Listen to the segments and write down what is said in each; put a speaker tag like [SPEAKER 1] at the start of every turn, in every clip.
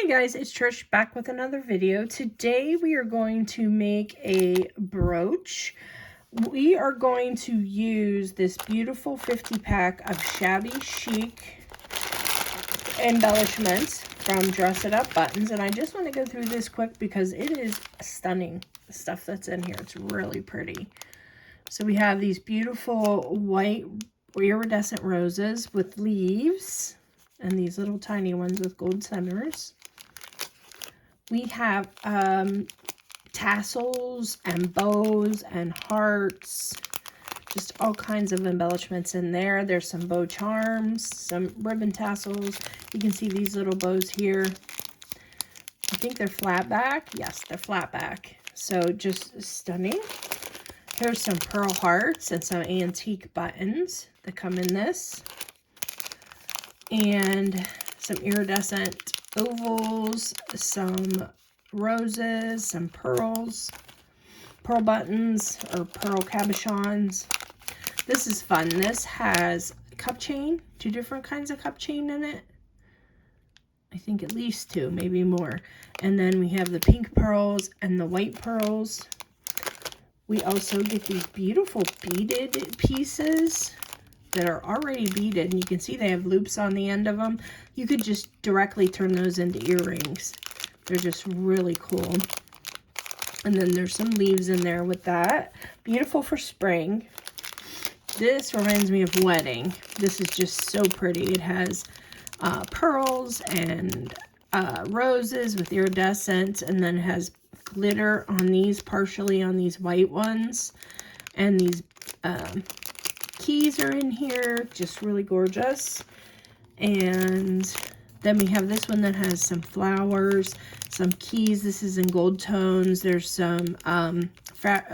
[SPEAKER 1] Hi guys, it's Trish back with another video. Today we are going to make a brooch. We are going to use this beautiful 50 pack of Shabby Chic embellishments from Dress It Up buttons, and I just want to go through this quick because it is stunning, the stuff that's in here. It's really pretty. So we have these beautiful white iridescent roses with leaves and these little tiny ones with gold centers. We have tassels and bows and hearts, just all kinds of embellishments in there. There's some bow charms, some ribbon tassels. You can see these little bows here. I think they're flat back. Yes, they're flat back. So just stunning. Here's some pearl hearts and some antique buttons that come in this. And some iridescent ovals, some roses, some pearls, pearl buttons or pearl cabochons. This is fun. This has cup chain, 2 different kinds of cup chain in it. I think at least 2, maybe more. And then we have the pink pearls and the white pearls. We also get these beautiful beaded pieces that are already beaded, and you can see they have loops on the end of them. You could just directly turn those into earrings. They're just really cool. And then there's some leaves in there with that. Beautiful for spring. This reminds me of wedding. This is just so pretty. It has pearls and roses with iridescent, and then has glitter on these, partially on these white ones. And these keys are in here, just really gorgeous. And then we have this one that has some flowers, some keys. This is in gold tones. There's some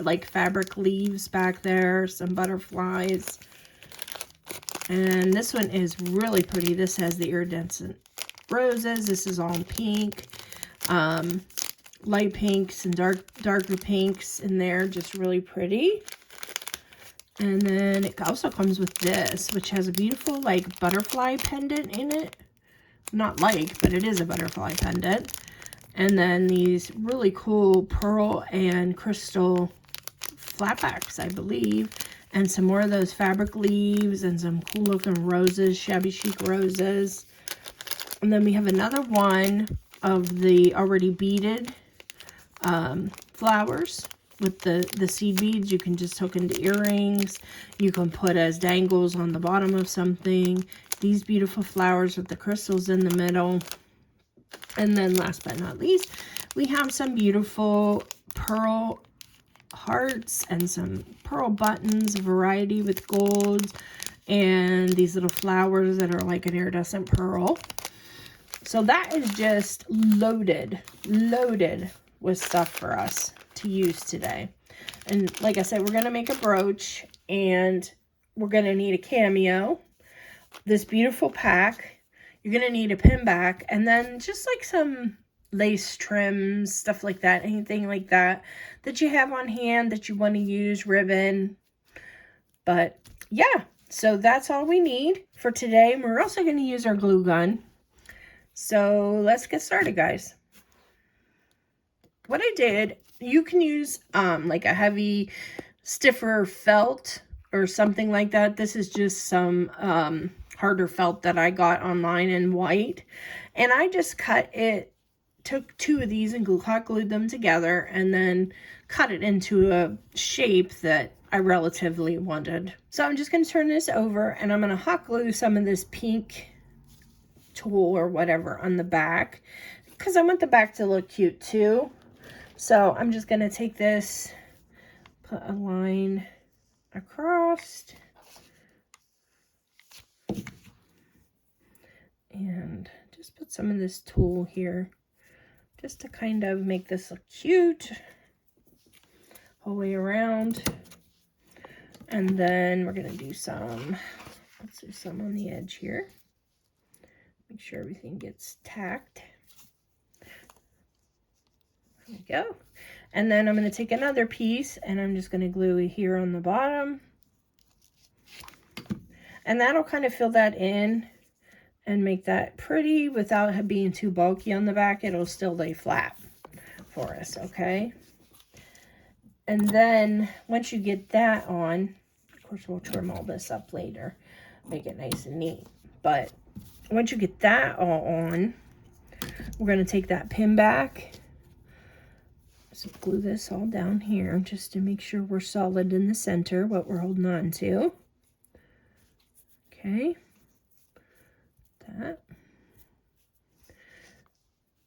[SPEAKER 1] like fabric leaves back there, some butterflies. And this one is really pretty. This has the iridescent roses. This is all in pink, light pinks and darker pinks in there, just really pretty. And then it also comes with this, which has a beautiful, like, butterfly pendant in it. Not like, but it is a butterfly pendant. And then these really cool pearl and crystal flatbacks, I believe. And some more of those fabric leaves and some cool looking roses, Shabby Chic roses. And then we have another one of the already beaded flowers. With the seed beads, you can just hook into earrings. You can put as dangles on the bottom of something. These beautiful flowers with the crystals in the middle. And then last but not least, we have some beautiful pearl hearts and some pearl buttons, a variety with golds, and these little flowers that are like an iridescent pearl. So that is just loaded with stuff for us to use today. And like I said, we're going to make a brooch, and we're going to need a cameo, this beautiful pack. You're going to need a pin back, and then just like some lace trims, stuff like that, anything like that that you have on hand that you want to use, ribbon. But yeah, so that's all we need for today. We're also going to use our glue gun. So let's get started, guys. What I did, you can use like a heavy, stiffer felt or something like that. This is just some harder felt that I got online in white. And I just took 2 of these and hot glued them together, and then cut it into a shape that I relatively wanted. So I'm just going to turn this over, and I'm going to hot glue some of this pink tool or whatever on the back, because I want the back to look cute too. So I'm just going to take this, put a line across, and just put some of this tulle here, just to kind of make this look cute all the way around. And then we're going to do some, let's do some on the edge here. Make sure everything gets tacked. There we go. And then I'm going to take another piece, and I'm just going to glue it here on the bottom. And that'll kind of fill that in and make that pretty without being too bulky on the back. It'll still lay flat for us, okay? And then once you get that on, of course we'll trim all this up later, make it nice and neat. But once you get that all on, we're going to take that pin back. So glue this all down here just to make sure we're solid in the center, what we're holding on to. Okay. That.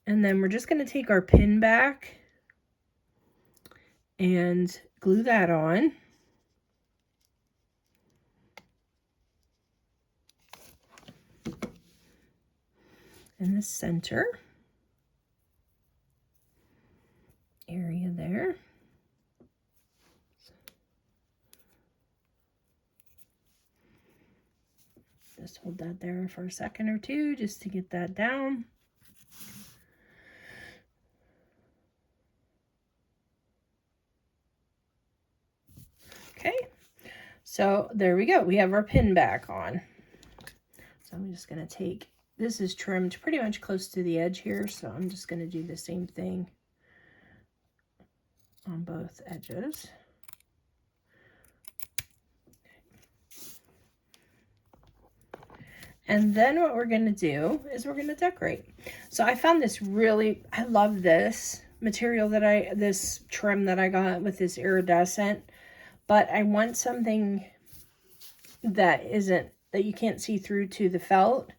[SPEAKER 1] And then we're just going to take our pin back and glue that on. In the center area there. Just hold that there for a second or two just to get that down. Okay, so there we go. We have our pin back on. So I'm just going to take, this is trimmed pretty much close to the edge here, so I'm just going to do the same thing on both edges. And then what we're going to do is we're going to decorate. So I found this really, I love this material that this trim that I got with this iridescent, but I want something that you can't see through to the felt.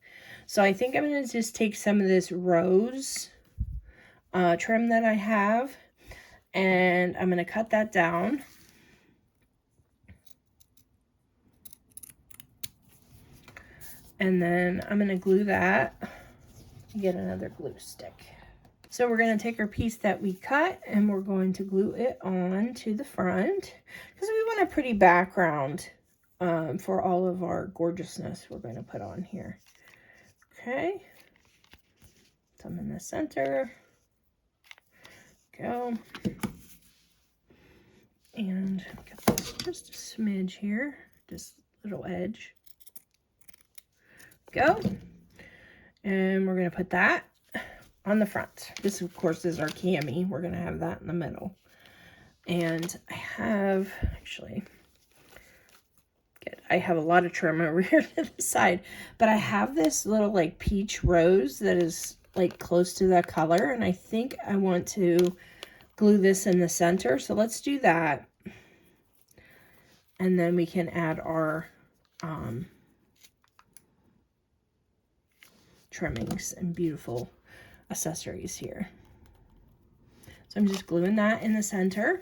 [SPEAKER 1] So I think I'm going to just take some of this rose trim that I have, and I'm going to cut that down. And then I'm going to glue that and get another glue stick. So we're going to take our piece that we cut and we're going to glue it on to the front because we want a pretty background for all of our gorgeousness we're going to put on here. Okay. Some in the center. Go. And get this just a smidge here, just a little edge. Go. And we're going to put that on the front. This, of course, is our cami. We're going to have that in the middle. And I have, actually, I have a lot of trim over here to the side, but I have this little like peach rose that is like close to that color, and I think I want to glue this in the center. So let's do that. And then we can add our trimmings and beautiful accessories here. So I'm just gluing that in the center.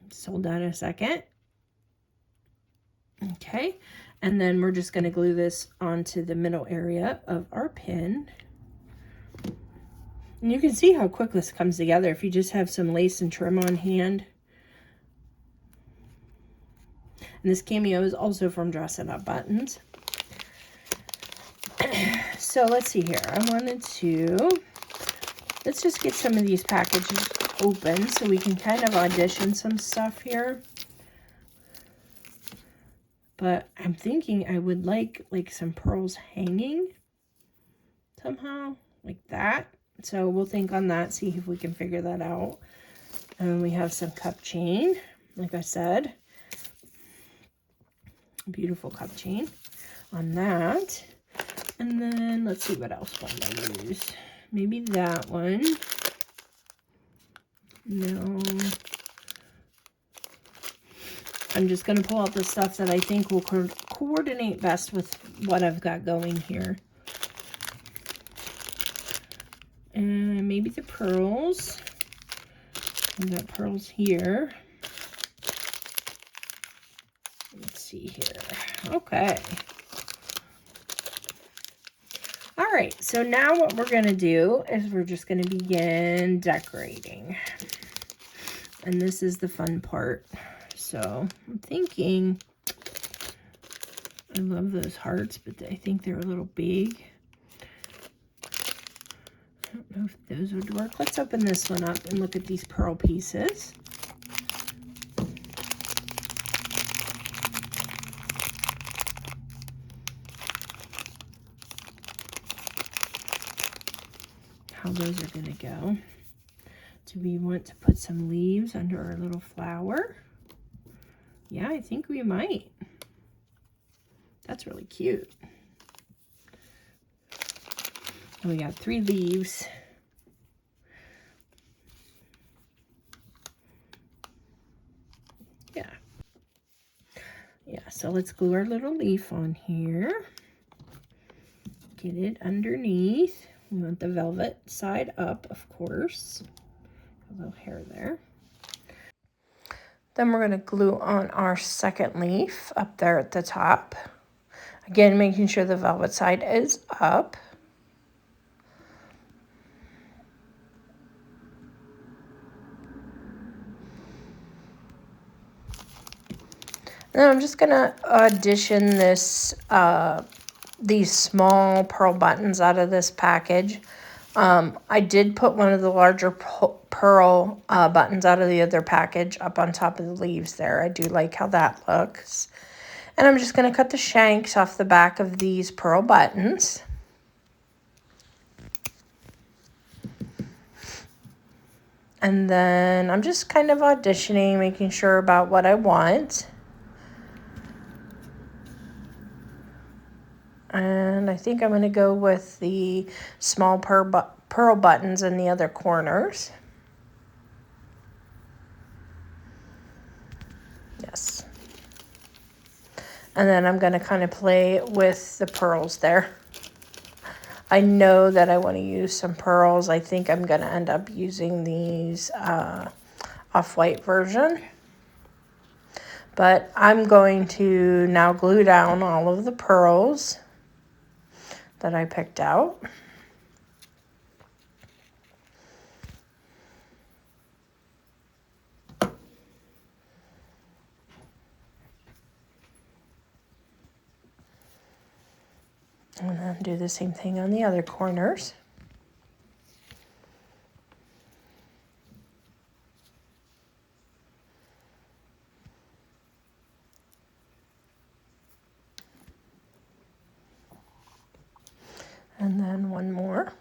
[SPEAKER 1] Just hold that a second. Okay, and then we're just going to glue this onto the middle area of our pin. And you can see how quick this comes together if you just have some lace and trim on hand. And this cameo is also from Dress It Up Buttons. So let's see here. Let's just get some of these packages open so we can kind of audition some stuff here. But I'm thinking I would like some pearls hanging somehow, like that. So we'll think on that, see if we can figure that out. And we have some cup chain, like I said. Beautiful cup chain on that. And then let's see what else one I use. Maybe that one. No. I'm just going to pull out the stuff that I think will coordinate best with what I've got going here. And maybe the pearls. I've got pearls here. Let's see here. Okay. All right, so now what we're going to do is we're just going to begin decorating. And this is the fun part. So I'm thinking, I love those hearts, but I think they're a little big. I don't know if those would work. Let's open this one up and look at these pearl pieces. how those are going to go. Do we want to put some leaves under our little flower? Yeah, I think we might. That's really cute. And we got 3 leaves. Yeah. Yeah, so let's glue our little leaf on here. Get it underneath. We want the velvet side up, of course. A little hair there. Then we're going to glue on our second leaf up there at the top. Again, making sure the velvet side is up. And then I'm just going to addition this, these small pearl buttons out of this package. I did put one of the larger pearl buttons out of the other package up on top of the leaves there. I do like how that looks. And I'm just going to cut the shanks off the back of these pearl buttons. And then I'm just kind of auditioning, making sure about what I want. And I think I'm going to go with the small pearl buttons in the other corners. Yes. And then I'm going to kind of play with the pearls there. I know that I want to use some pearls. I think I'm going to end up using these off-white version. But I'm going to now glue down all of the pearls that I picked out. And then do the same thing on the other corners. And then one more.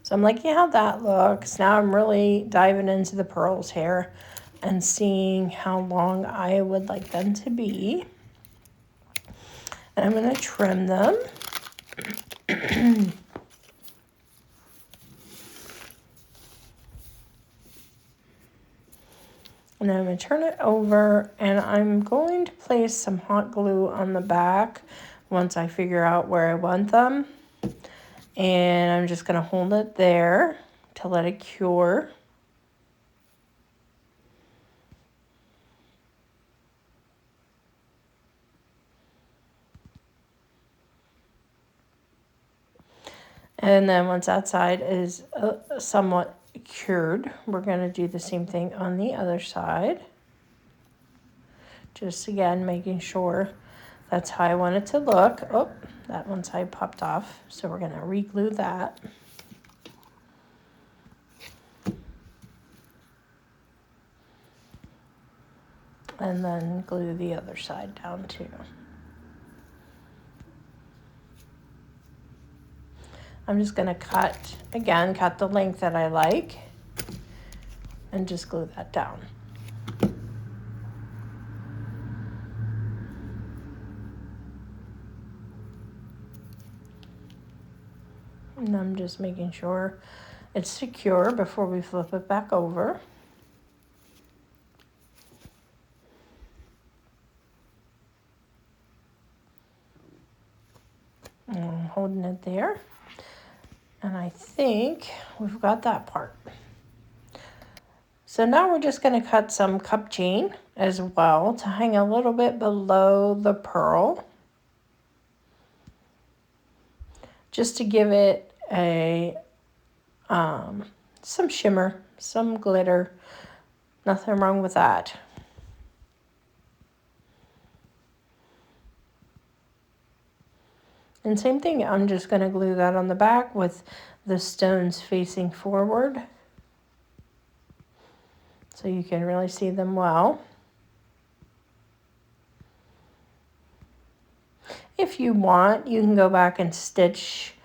[SPEAKER 1] So I'm liking how that looks. Now I'm really diving into the pearls here and seeing how long I would like them to be. And I'm going to trim them. And then I'm going to turn it over, and I'm going to place some hot glue on the back once I figure out where I want them. And I'm just going to hold it there to let it cure. And then once that side is somewhat cured, we're going to do the same thing on the other side. Just again, making sure that's how I want it to look. Oh, that one side popped off. So we're going to re-glue that. And then glue the other side down too. I'm just going to cut the length that I like, and just glue that down. And I'm just making sure it's secure before we flip it back over. And I'm holding it there. And I think we've got that part. So now we're just going to cut some cup chain as well to hang a little bit below the pearl, just to give it a some shimmer, some glitter. Nothing wrong with that. And same thing, I'm just going to glue that on the back with the stones facing forward, so you can really see them well. If you want, you can go back and stitch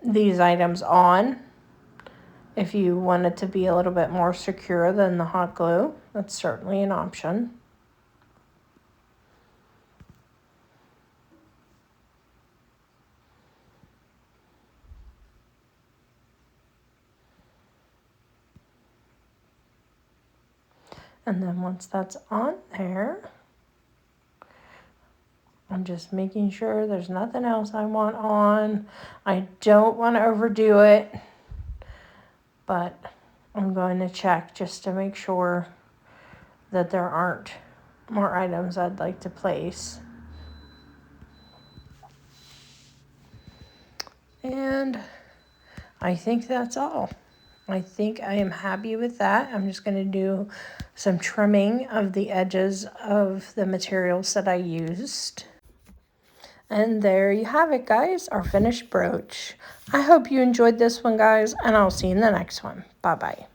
[SPEAKER 1] these items on. If you want it to be a little bit more secure than the hot glue, that's certainly an option. And then once that's on there, I'm just making sure there's nothing else I want on. I don't want to overdo it, but I'm going to check just to make sure that there aren't more items I'd like to place. And I think that's all. I think I am happy with that. I'm just going to do some trimming of the edges of the materials that I used. And there you have it, guys, our finished brooch. I hope you enjoyed this one, guys, and I'll see you in the next one. Bye-bye.